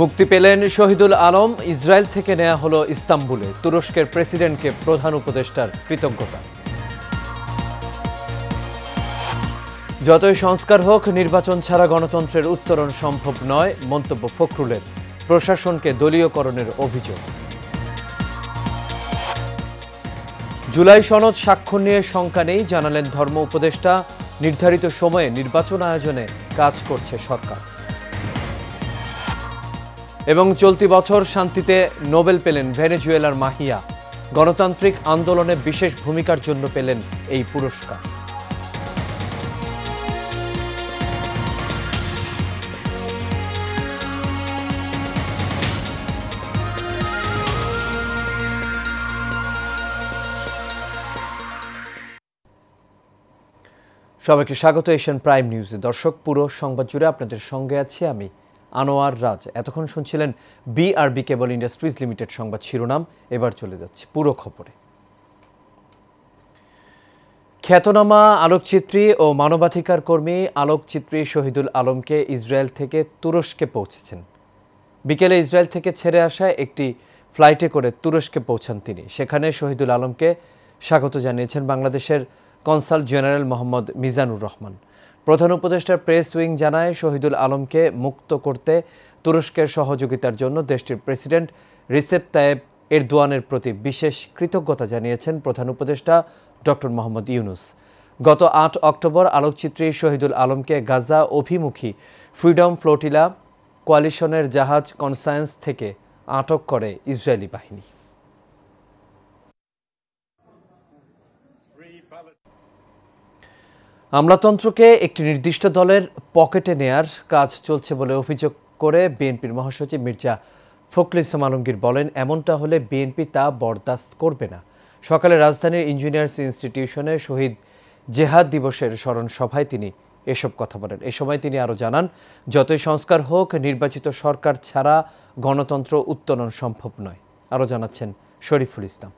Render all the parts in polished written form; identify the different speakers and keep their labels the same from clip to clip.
Speaker 1: মুক্তি পেলেন শহীদুল আলম। ইসরায়েল থেকে নেওয়া হলো ইস্তাম্বুলে। তুরস্কের প্রেসিডেন্টকে প্রধান উপদেষ্টার কৃতজ্ঞতা। যতই সংস্কার হোক, নির্বাচন ছাড়া গণতন্ত্রের উত্তরণ সম্ভব নয়, মন্তব্য ফখরুলের। প্রশাসনকে দলীয়করণের অভিযোগ। জুলাই সনদ স্বাক্ষর নিয়ে শঙ্কা নেই, জানালেন ধর্ম উপদেষ্টা। নির্ধারিত সময়ে নির্বাচন আয়োজনে কাজ করছে সরকার। এবং চলতি বছর শান্তিতে নোবেল পেলেন ভেনেজুয়েলার মাহিয়া। গণতান্ত্রিক আন্দোলনে বিশেষ ভূমিকার জন্য পেলেন এই পুরস্কার। সবাইকে স্বাগত এশিয়ান প্রাইম নিউজে। দর্শক, পুরো সংবাদ জুড়ে আপনাদের সঙ্গে আছি আমি আনোয়ার রাজ। এতক্ষণ শুনছিলেন বিআরবি কেবল ইন্ডাস্ট্রিজ লিমিটেড সংবাদ শিরোনাম। এবার চলে যাচ্ছে পুরো খবরে। খ্যাতনামা আলোকচিত্রী ও মানবাধিকার কর্মী আলোকচিত্রী শহীদুল আলমকে ইসরায়েল থেকে তুরস্কে পৌঁছেছেন। বিকেলে ইসরায়েল থেকে ছেড়ে আসা একটি ফ্লাইটে করে তুরস্কে পৌঁছান তিনি। সেখানে শহীদুল আলমকে স্বাগত জানিয়েছেন বাংলাদেশের কনসাল জেনারেল মোহাম্মদ মিজানুর রহমান। প্রধান উপদেষ্টার প্রেস উইং জানায়, শহীদুল আলমকে মুক্ত করতে তুরস্কের সহযোগিতার জন্য দেশটির প্রেসিডেন্ট রিসেপ তাইয়েব এরদোয়ানের প্রতি বিশেষ কৃতজ্ঞতা জানিয়েছেন প্রধান উপদেষ্টা ডক্টর মোহাম্মদ ইউনুস। গত ৮ অক্টোবর আলোকচিত্রী শহীদুল আলমকে গাজা অভিমুখী ফ্রিডম ফ্লোটিলা কোয়ালিশনের জাহাজ কনসায়েন্স থেকে আটক করে ইসরায়েলি বাহিনী। আমলাতন্ত্রকে একটি নির্দিষ্ট দলের পকেটে নেয়ার কাজ চলছে বলে অভিযোগ করে বিএনপির মহাসচিব মির্জা ফখরুল ইসলাম আলমগীর বলেন, এমনটা হলে বিএনপি তা বরদাস্ত করবে না। সকালে রাজধানীর ইঞ্জিনিয়ার্স ইনস্টিটিউশনে শহীদ জেহাদ দিবসের স্মরণ সভায় তিনি এসব কথা বলেন। এ সময় তিনি আরও জানান, যতই সংস্কার হোক, নির্বাচিত সরকার ছাড়া গণতন্ত্র উত্তরণ সম্ভব নয়। আরও জানাচ্ছেন শরীফুল ইসলাম।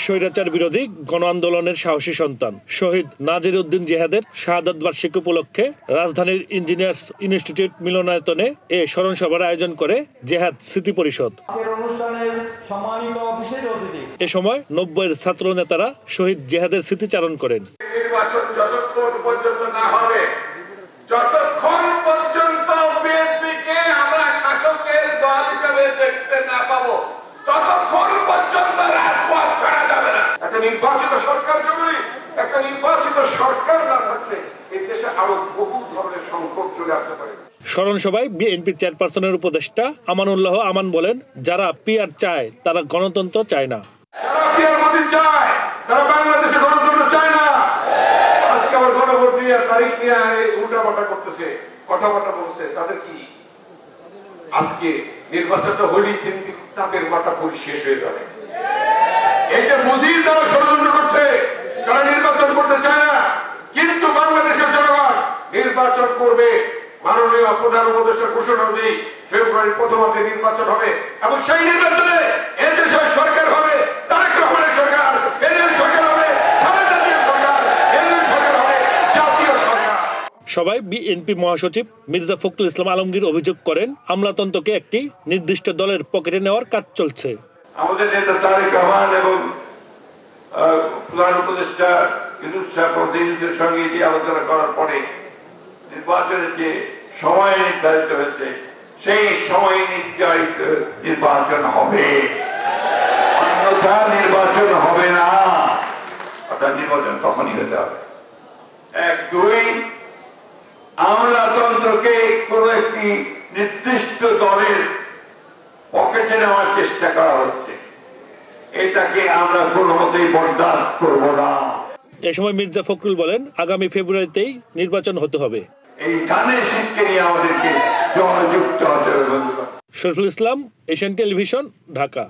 Speaker 2: স্বৈরাচার বিরোধী গণ আন্দোলনের সাহসী সন্তান শহীদ নাজির উদ্দিন জেহাদের শাহাদাত বার্ষিকী উপলক্ষে রাজধানীর ইঞ্জিনিয়ার্স ইনস্টিটিউট মিলনায়তনে এ স্মরণ সভার আয়োজন করে জেহাদ স্মৃতি পরিষদ। এ সময় ৯০-এর ছাত্র নেতারা শহীদ জেহাদের স্মৃতিচারণ করেন।
Speaker 3: নির্বাচন যতক্ষণ পর্যন্ত না হবে, যতক্ষণ পর্যন্ত বিএনপিকে আমরা শাসকের দল হিসেবে দেখতে না পাবো, ততক্ষণ পর্যন্ত রাজপথ ছাড়া যাবে না। একটা নির্বাচিত সরকার জরুরি। একটা নির্বাচিত সরকার না থাকলে এই দেশে আরো বহু ধরনের সংকট চলে আসতে পারে।
Speaker 2: স্মরণ সভায় বিএনপি চেয়ারপারসনের উপদেষ্টা আমানুল্লাহ আমান বলেন, যারা পিআর চায় তারা গণতন্ত্র চায় না।
Speaker 3: যারা পিআর মোদি চায় তারা বাংলাদেশে গণতন্ত্র চায় না। আজকে আবার গণভোট নিয়ে তারিখ নিয়ে উল্টাপাল্টা করতেছে, কথাবার্তা বলছে। তাদের কি আজকে নির্বাচনটা হলেই কিন্তু তাদের মাথা পুরি শেষ হয়ে যাবে। এইটা বুঝিয়ে তারা ষড়যন্ত্র করছে। তারা নির্বাচন করতে চায় না, কিন্তু বাংলাদেশের জনগণ নির্বাচন করবে। মাননীয় প্রধান উপদেষ্টার ঘোষণা অনুযায়ী ফেব্রুয়ারির প্রথমার্ধে নির্বাচন হবে এবং সেই নির্বাচনে এই দেশের সরকার হবে তারেক রহমানের সরকার, এদের সরকার হবে জাতীয় সরকার, এদের সরকার হবে জাতীয় সরকার।
Speaker 2: সবাই বিএনপি মহাসচিব মির্জা ফখরুল ইসলাম আলমগীর অভিযোগ করেন, আমলাতন্ত্রকে একটি নির্দিষ্ট দলের পকেটে নেওয়ার কাজ চলছে।
Speaker 3: আমাদের নেতা তারেক রহমান এবং প্রধান উপদেষ্টা ইউনুস সাহেবের সঙ্গে এটি আলোচনা করার পরে নির্বাচনের যে সময় নির্ধারিত হয়েছে, সেই সময় নির্ধারিত নির্বাচন হবে, অন্যথা নির্বাচন হবে না। অর্থাৎ নির্বাচন তখনই হতে হবে। ১, ২, আমলাতন্ত্রকে কোনো একটি নির্দিষ্ট দলের পকেটে নেওয়ার চেষ্টা করা হচ্ছে, এটাকে আমরা কোনো মতেই বরদাস্ত করব না।
Speaker 2: এ সময় মির্জা ফখরুল বলেন, আগামী ফেব্রুয়ারিতেই নির্বাচন হতে হবে।
Speaker 3: এই ধানের শীষকে নিয়ে আমাদেরকে জয়যুক্ত হতে হবে। বন্ধুগণ,
Speaker 2: শরীফুল ইসলাম, এশিয়ান টেলিভিশন, ঢাকা।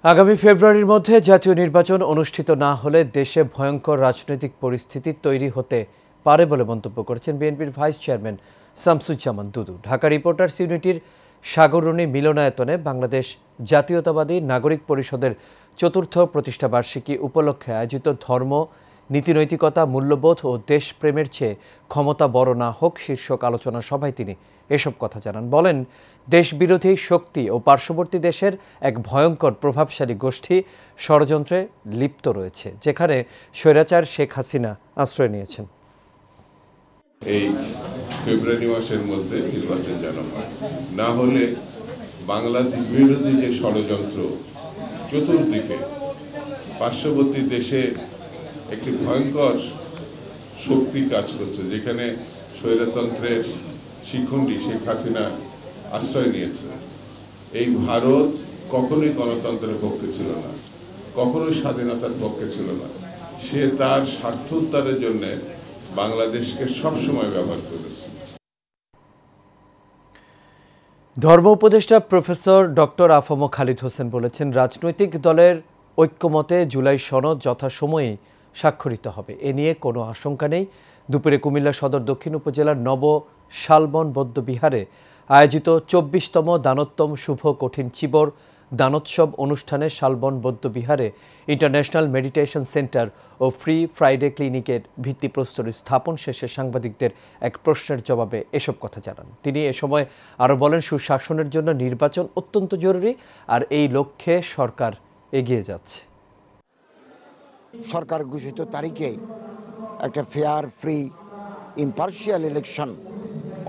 Speaker 1: আগামী ফেব্রুয়ারির মধ্যে জাতীয় নির্বাচন অনুষ্ঠিত না হলে দেশে ভয়ঙ্কর রাজনৈতিক পরিস্থিতি তৈরি হতে পারে বলে মন্তব্য করেছেন বিএনপির ভাইস চেয়ারম্যান শামসুজ্জামান দুদু। ঢাকা রিপোর্টার্স ইউনিটির সাগররণী মিলনায়তনে বাংলাদেশ জাতীয়তাবাদী নাগরিক পরিষদের ৪র্থ প্রতিষ্ঠাবার্ষিকী উপলক্ষে আয়োজিত ধর্ম নীতিনৈতিকতা, মূল্যবোধ ও দেশপ্রেমের চেয়ে ক্ষমতা বড় না হোক শীর্ষক আলোচনা সভায় তিনি এসব কথা জানান। বলেন, দেশবিরোধী শক্তি ও পার্শ্ববর্তী দেশের এক ভয়ঙ্কর প্রভাবশালী গোষ্ঠী ষড়যন্ত্রে লিপ্ত রয়েছে, যেখানে স্বৈরাচার শেখ হাসিনা আশ্রয় নিয়েছেন।
Speaker 4: এই ফেব্রুয়ারি মাসের মধ্যে নির্বাচন যেন হয়, না হলে বাংলাদেশ বিরোধী যে ষড়যন্ত্র চতুর্দিকে পার্শ্ববর্তী দেশে একটি ভয়ঙ্কর শক্তি কাজ করছে, যেখানে স্বৈরতন্ত্রের শিখণ্ডী শেখ হাসিনা আশ্রয় নিয়েছে। এই ভারত কখনোই গণতন্ত্রের পক্ষে ছিল না, কখনোই স্বাধীনতার পক্ষে ছিল না। সে তার স্বার্থ উদ্ধারের জন্য বাংলাদেশকে সবসময় ব্যবহার করেছে।
Speaker 1: ধর্ম উপদেষ্টা প্রফেসর ডক্টর আফম খালিদ হোসেন বলেছেন, রাজনৈতিক দলের ঐক্যমতে জুলাই সনদ যথাসময়ে স্বাক্ষরিত হবে, এ নিয়ে কোনো আশঙ্কা নেই। দুপুরে কুমিল্লা সদর দক্ষিণ উপজেলার নব শালবন বৌদ্ধবিহারে আয়োজিত ২৪তম দানোত্তম শুভ কঠিন চিবর দানোৎসব অনুষ্ঠানে শালবন বৌদ্ধবিহারে ইন্টারন্যাশনাল মেডিটেশন সেন্টার ও ফ্রি ফ্রাইডে ক্লিনিকের ভিত্তিপ্রস্তর স্থাপন শেষে সাংবাদিকদের এক প্রশ্নের জবাবে এসব কথা জানান তিনি। এ সময় আরও বলেন, সুশাসনের জন্য নির্বাচন অত্যন্ত জরুরি, আর এই লক্ষ্যে সরকার এগিয়ে যাচ্ছে।
Speaker 5: সরকার ঘোষিত তারিখে একটা ফেয়ার, ফ্রি, ইম্পার্শিয়াল ইলেকশন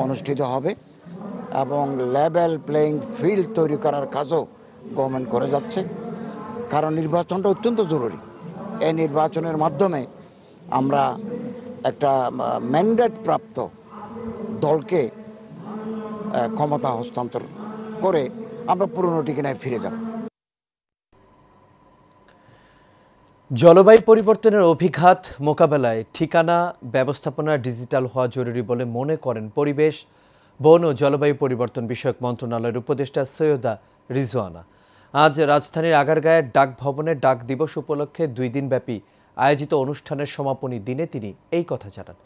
Speaker 5: অনুষ্ঠিত হবে এবং লেভেল প্লেইং ফিল্ড তৈরি করার কাজও গভর্নমেন্ট করে যাচ্ছে, কারণ নির্বাচনটা অত্যন্ত জরুরি। এই নির্বাচনের মাধ্যমে আমরা একটা ম্যান্ডেট প্রাপ্ত দলকে ক্ষমতা হস্তান্তর করে আমরা পুরনো ঠিকানায় ফিরে যাব।
Speaker 1: জলবায়ু পরিবর্তনের অভিঘাত মোকাবেলায় ঠিকানা ব্যবস্থাপনা ডিজিটাল হওয়া জরুরি বলে মনে করেন পরিবেশ, বন ও জলবায়ু পরিবর্তন বিষয়ক মন্ত্রণালয়ের উপদেষ্টা সৈয়দা রিজওয়ানা। আজ রাজধানীর আগারগাঁয়ের ডাক ভবনে ডাক দিবস উপলক্ষে 2 দিনব্যাপী আয়োজিত অনুষ্ঠানের সমাপনী দিনে তিনি এই কথা জানান।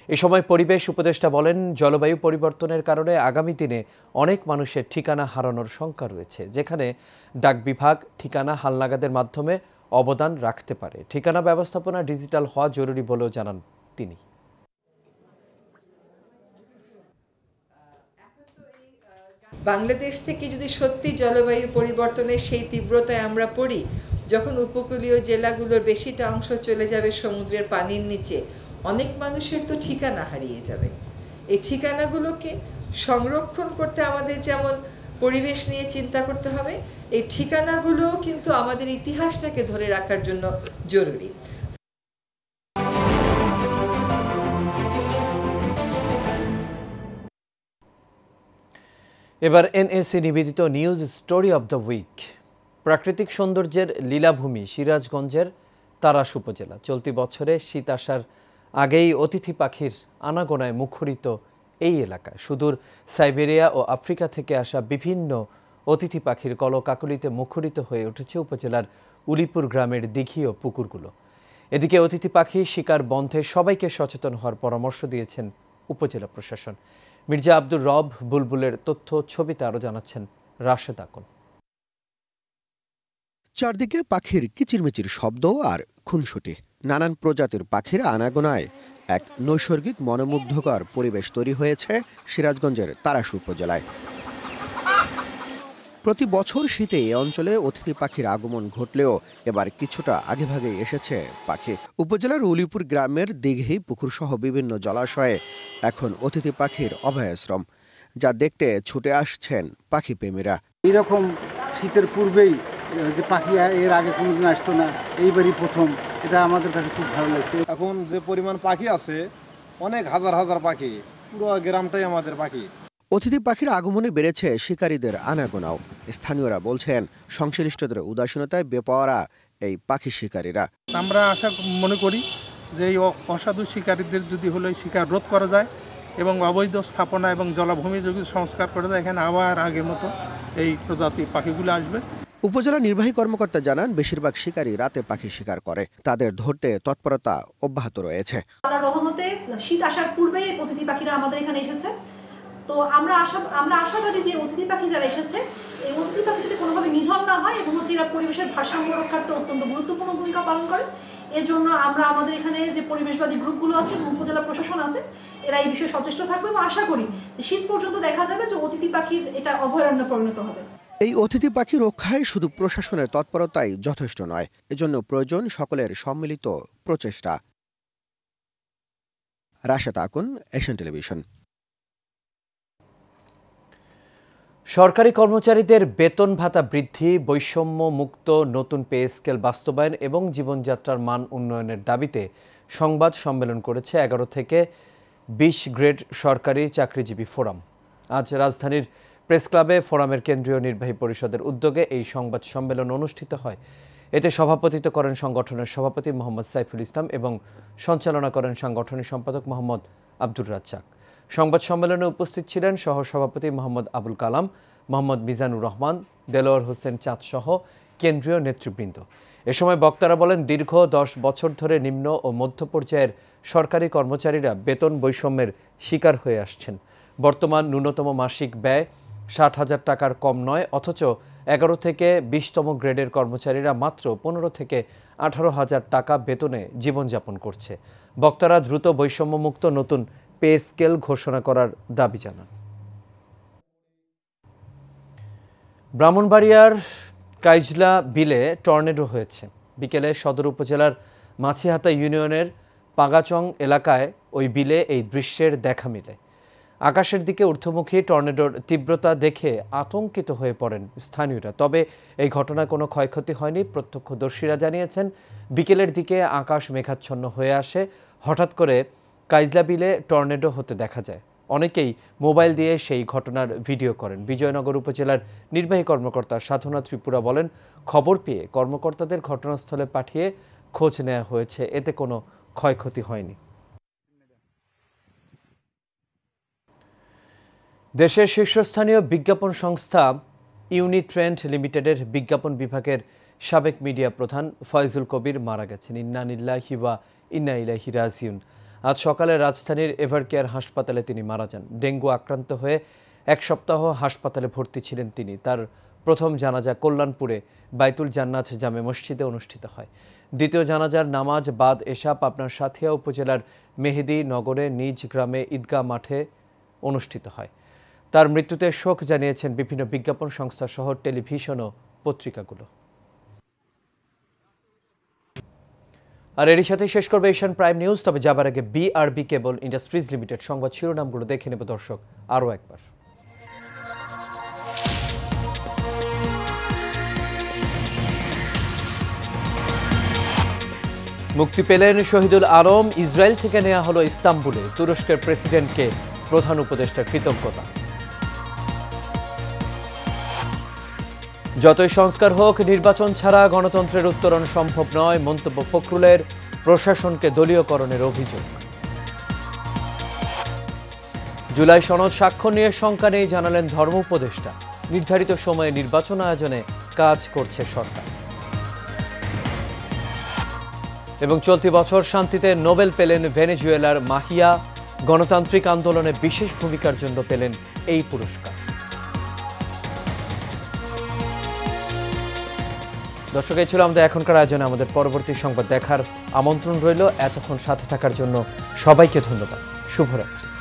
Speaker 1: এ সময় পরিবেশ উপদেষ্টা বলেন, জলবায়ু পরিবর্তনের কারণে আগামী দিনে অনেক মানুষের ঠিকানা হারানোর শঙ্কা রয়েছে, যেখানে ডাক বিভাগ ঠিকানা হালনাগাদের মাধ্যমে অবদান রাখতে পারে। ঠিকানা ব্যবস্থাপনা ডিজিটাল হওয়া জরুরি বলেও জানান তিনি।
Speaker 6: বাংলাদেশ থেকে যদি সত্যি জলবায়ু পরিবর্তনের সেই তীব্রতায় আমরা পড়ি, যখন উপকূলীয় জেলাগুলোর বেশিটা অংশ চলে যাবে সমুদ্রের পানির নিচে, অনেক মানুষের তো ঠিকানা হারিয়ে যাবে। এই ঠিকানাগুলোকে সংরক্ষণ করতে আমাদের যেমন পরিবেশ নিয়ে চিন্তা করতে হবে, এই ঠিকানাগুলোও কিন্তু আমাদের ইতিহাসটাকে ধরে রাখার জন্য জরুরি।
Speaker 1: এবার এনএসি নিবেদিত news story of the week. প্রাকৃতিক সৌন্দর্যের লীলাভূমি সিরাজগঞ্জের তারাস উপজেলা। চলতি বছরে শীত আসার আগেই অতিথি পাখির আনাগোনায় মুখরিত এই এলাকায় সুদূর সাইবেরিয়া ও আফ্রিকা থেকে আসা বিভিন্ন অতিথি পাখির কলকাকলিতে মুখরিত হয়ে উঠেছে উপজেলার উলিপুর গ্রামের দিঘি ও পুকুরগুলো। এদিকে অতিথি পাখি শিকার বন্ধে সবাইকে সচেতন হওয়ার পরামর্শ দিয়েছেন উপজেলা প্রশাসন। মির্জা আব্দুর রব বুলবুলের তথ্য ছবিতে আরও জানাচ্ছেন রাশেদ আকন।
Speaker 7: চারদিকে পাখির কিচিরমিচির শব্দ আর খুনসুটি, নানান প্রজাতির পাখির আনাগোনায় এক নৈসর্গিক মনোমুগ্ধকর পরিবেশ তৈরি হয়েছে সিরাজগঞ্জের তারাস উপজেলায়। প্রতি বছর শীতে এ অঞ্চলে অতিথি পাখির আগমন ঘটলেও এবার কিছুটা আগেভাগেই এসেছে পাখি। উপজেলার উলিপুর গ্রামের দিঘি, পুকুরসহ বিভিন্ন জলাশয়ে এখন অতিথি পাখির অভয়াশ্রম, যা দেখতে ছুটে আসছেন পাখি প্রেমীরা।
Speaker 8: এইরকম শীতের পূর্বেই যে পাখি এর আগে কোনোদিন আসতো না, এইবারই প্রথম, এটা আমাদের কাছে খুব ভালো লাগছে।
Speaker 9: এখন যে পরিমাণ পাখি আছে, অনেক হাজার হাজার পাখি, পুরো গ্রামটাই আমাদের পাখি।
Speaker 7: অতিথি পাখির আগমনে বেড়েছে শিকারীদের আনাগোনাও। স্থানীয়রা বলছেন, সংশ্লিষ্টদের উদাসীনতায় বেপাওয়ারা এই পাখি শিকারীরা।
Speaker 10: আমরা আশা মনে করি যে এই অসাধু শিকারীদের যদি হলো শিকার রোধ করা যায় এবং অবৈধ স্থাপনা এবং জলাভূমি যদি সংস্কার করা যায়, এখানে আবার আগের মতো এই প্রজাতি পাখিগুলো আসবে।
Speaker 7: উপজেলা নির্বাহী কর্মকর্তা জানান, বেশিরভাগ শিকারী রাতে পাখি শিকার করে, তাদের ধরতে তৎপরতা অব্যাহত রয়েছে।
Speaker 11: আল্লাহর রহমতে শীত আসার পূর্বেই অতিথি পাখিরা আমাদের এখানে এসেছে। তো আমরা আশাবাদী যে অতিথি পাখি যারা এসেছে, এই অতিথি পাখি যদি কোনোভাবে নিধন না হয় এবং এরা পরিবেশের ভারসাম্য রক্ষার্থে অত্যন্ত গুরুত্বপূর্ণ ভূমিকা পালন করে, এজন্য আমরা আমাদের এখানে যে পরিবেশবাদী গ্রুপগুলো আছে, উপজেলা প্রশাসন আছে, এরা এই বিষয়ে সচেষ্ট থাকবে এবং আশা করি শীত পর্যন্ত দেখা যাবে যে অতিথি পাখির এটা অভয়ারণ্যে পরিণত হবে।
Speaker 7: এই অতিথি পাখি রক্ষায় শুধু প্রশাসনের তৎপরতাই যথেষ্ট নয়, এজন্য প্রয়োজন সকলের সম্মিলিত প্রচেষ্টা। Rashed Akun, Asian television.
Speaker 1: সরকারি কর্মচারীদের বেতন ভাতা বৃদ্ধি, বৈষম্য মুক্ত নতুন পে স্কেল বাস্তবায়ন এবং জীবনযাত্রার মান উন্নয়নের দাবিতে সংবাদ সম্মেলন করেছে 11 থেকে 20 গ্রেড সরকারি চাকরিজীবী ফোরাম। আজ রাজধানীর প্রেস ক্লাবে ফোরামের কেন্দ্রীয় নির্বাহী পরিষদের উদ্যোগে এই সংবাদ সম্মেলন অনুষ্ঠিত হয়। এতে সভাপতিত্ব করেন সংগঠনের সভাপতি মোহাম্মদ সাইফুল ইসলাম এবং সঞ্চালনা করেন সাংগঠনিক সম্পাদক মোহাম্মদ আব্দুর রাজ্জাক। সংবাদ সম্মেলনে উপস্থিত ছিলেন সহসভাপতি মোহাম্মদ আবুল কালাম, মোহাম্মদ মিজানুর রহমান, দেলোয়ার হোসেন চাঁদ সহ কেন্দ্রীয় নেতৃবৃন্দ। এ সময় বক্তারা বলেন, দীর্ঘ 10 বছর ধরে নিম্ন ও মধ্য পর্যায়ের সরকারি কর্মচারীরা বেতন বৈষম্যের শিকার হয়ে আসছেন। বর্তমান ন্যূনতম মাসিক ব্যয় 60,000 টাকার কম নয়, অথচ 11 থেকে 20তম গ্রেডের কর্মচারীরা মাত্র 15 থেকে 18,000 টাকা বেতনে জীবনযাপন করছে। বক্তারা দ্রুত বৈষম্যমুক্ত নতুন পে স্কেল ঘোষণা করার দাবি জানান। ব্রাহ্মণবাড়িয়ার কাইজলা বিলে টর্নেডো হয়েছে। বিকেলে সদর উপজেলার মাছিহাতা ইউনিয়নের পাগাচং এলাকায় ওই বিলে এই দৃশ্যের দেখা মিলে। আকাশের দিকে ঊর্ধ্বমুখী টর্নেডোর তীব্রতা দেখে আতঙ্কিত হয়ে পড়েন স্থানীয়রা। তবে এই ঘটনায় কোনো ক্ষয়ক্ষতি হয়নি। প্রত্যক্ষদর্শীরা জানিয়েছেন, বিকেলের দিকে আকাশ মেঘাচ্ছন্ন হয়ে আসে। হঠাৎ করে কাইজলা বিলে টর্নেডো হতে দেখা যায়। অনেকেই মোবাইল দিয়ে সেই ঘটনার ভিডিও করেন। বিজয়নগর উপজেলার নির্বাহী কর্মকর্তা সাধনা ত্রিপুরা বলেন, খবর পেয়ে কর্মকর্তাদের ঘটনাস্থলে পাঠিয়ে খোঁজ নেওয়া হয়েছে, এতে কোনো ক্ষয়ক্ষতি হয়নি। দেশের শীর্ষস্থানীয় বিজ্ঞাপন সংস্থা ইউনিট্রেন্ড লিমিটেডের বিজ্ঞাপন বিভাগের সাবেক মিডিয়া প্রধান ফয়জুল কবির মারা গেছেন। ইন্না লিল্লাহি ওয়া ইন্না ইলাইহি রাজিউন। আজ সকালে রাজধানীর এভারকেয়ার হাসপাতালে তিনি মারা যান। ডেঙ্গু আক্রান্ত হয়ে 1 সপ্তাহ হাসপাতালে ভর্তি ছিলেন তিনি। তার প্রথম জানাজা কল্যাণপুরে বাইতুল জান্নাত জামে মসজিদে অনুষ্ঠিত হয়। দ্বিতীয় জানাজার নামাজ বাদ এশা পাবনার সাথিয়া উপজেলার মেহেদি নগরে নিজ গ্রামে ঈদগাহ মাঠে অনুষ্ঠিত হয়। তার মৃত্যুতে শোক জানিয়েছেন বিভিন্ন বিজ্ঞাপন সংস্থা সহ টেলিভিশন ও পত্রিকাগুলো। আর এরই সাথে শেষ করবে এশিয়ান প্রাইম নিউজ। তবে যাবার আগে বিআরবি কেবল ইন্ডাস্ট্রিজ লিমিটেড সংবাদ শিরোনামগুলো দেখে নেব দর্শক আরও একবার। মুক্তি পেলেন শহীদুল আলম। ইসরায়েল থেকে নেওয়া হলো ইস্তাম্বুলে। তুরস্কের প্রেসিডেন্টকে প্রধান উপদেষ্টার কৃতজ্ঞতা। যতই সংস্কার হোক, নির্বাচন ছাড়া গণতন্ত্রের উত্তরণ সম্ভব নয়, মন্তব্য ফখরুলের। প্রশাসনকে দলীয়করণের অভিযোগ। জুলাই সনদ স্বাক্ষর নিয়ে শঙ্কা নেই জানালেন ধর্ম উপদেষ্টা। নির্ধারিত সময়ে নির্বাচন আয়োজনে কাজ করছে সরকার। এবং চলতি বছর শান্তিতে নোবেল পেলেন ভেনেজুয়েলার মাহিয়া। গণতান্ত্রিক আন্দোলনে বিশেষ ভূমিকার জন্য পেলেন এই পুরস্কার। দর্শক, এই ছিল আমাদের এখনকার আয়োজনে। আমাদের পরবর্তী সংবাদ দেখার আমন্ত্রণ রইল। এতক্ষণ সাথে থাকার জন্য সবাইকে ধন্যবাদ। শুভরাত্রি।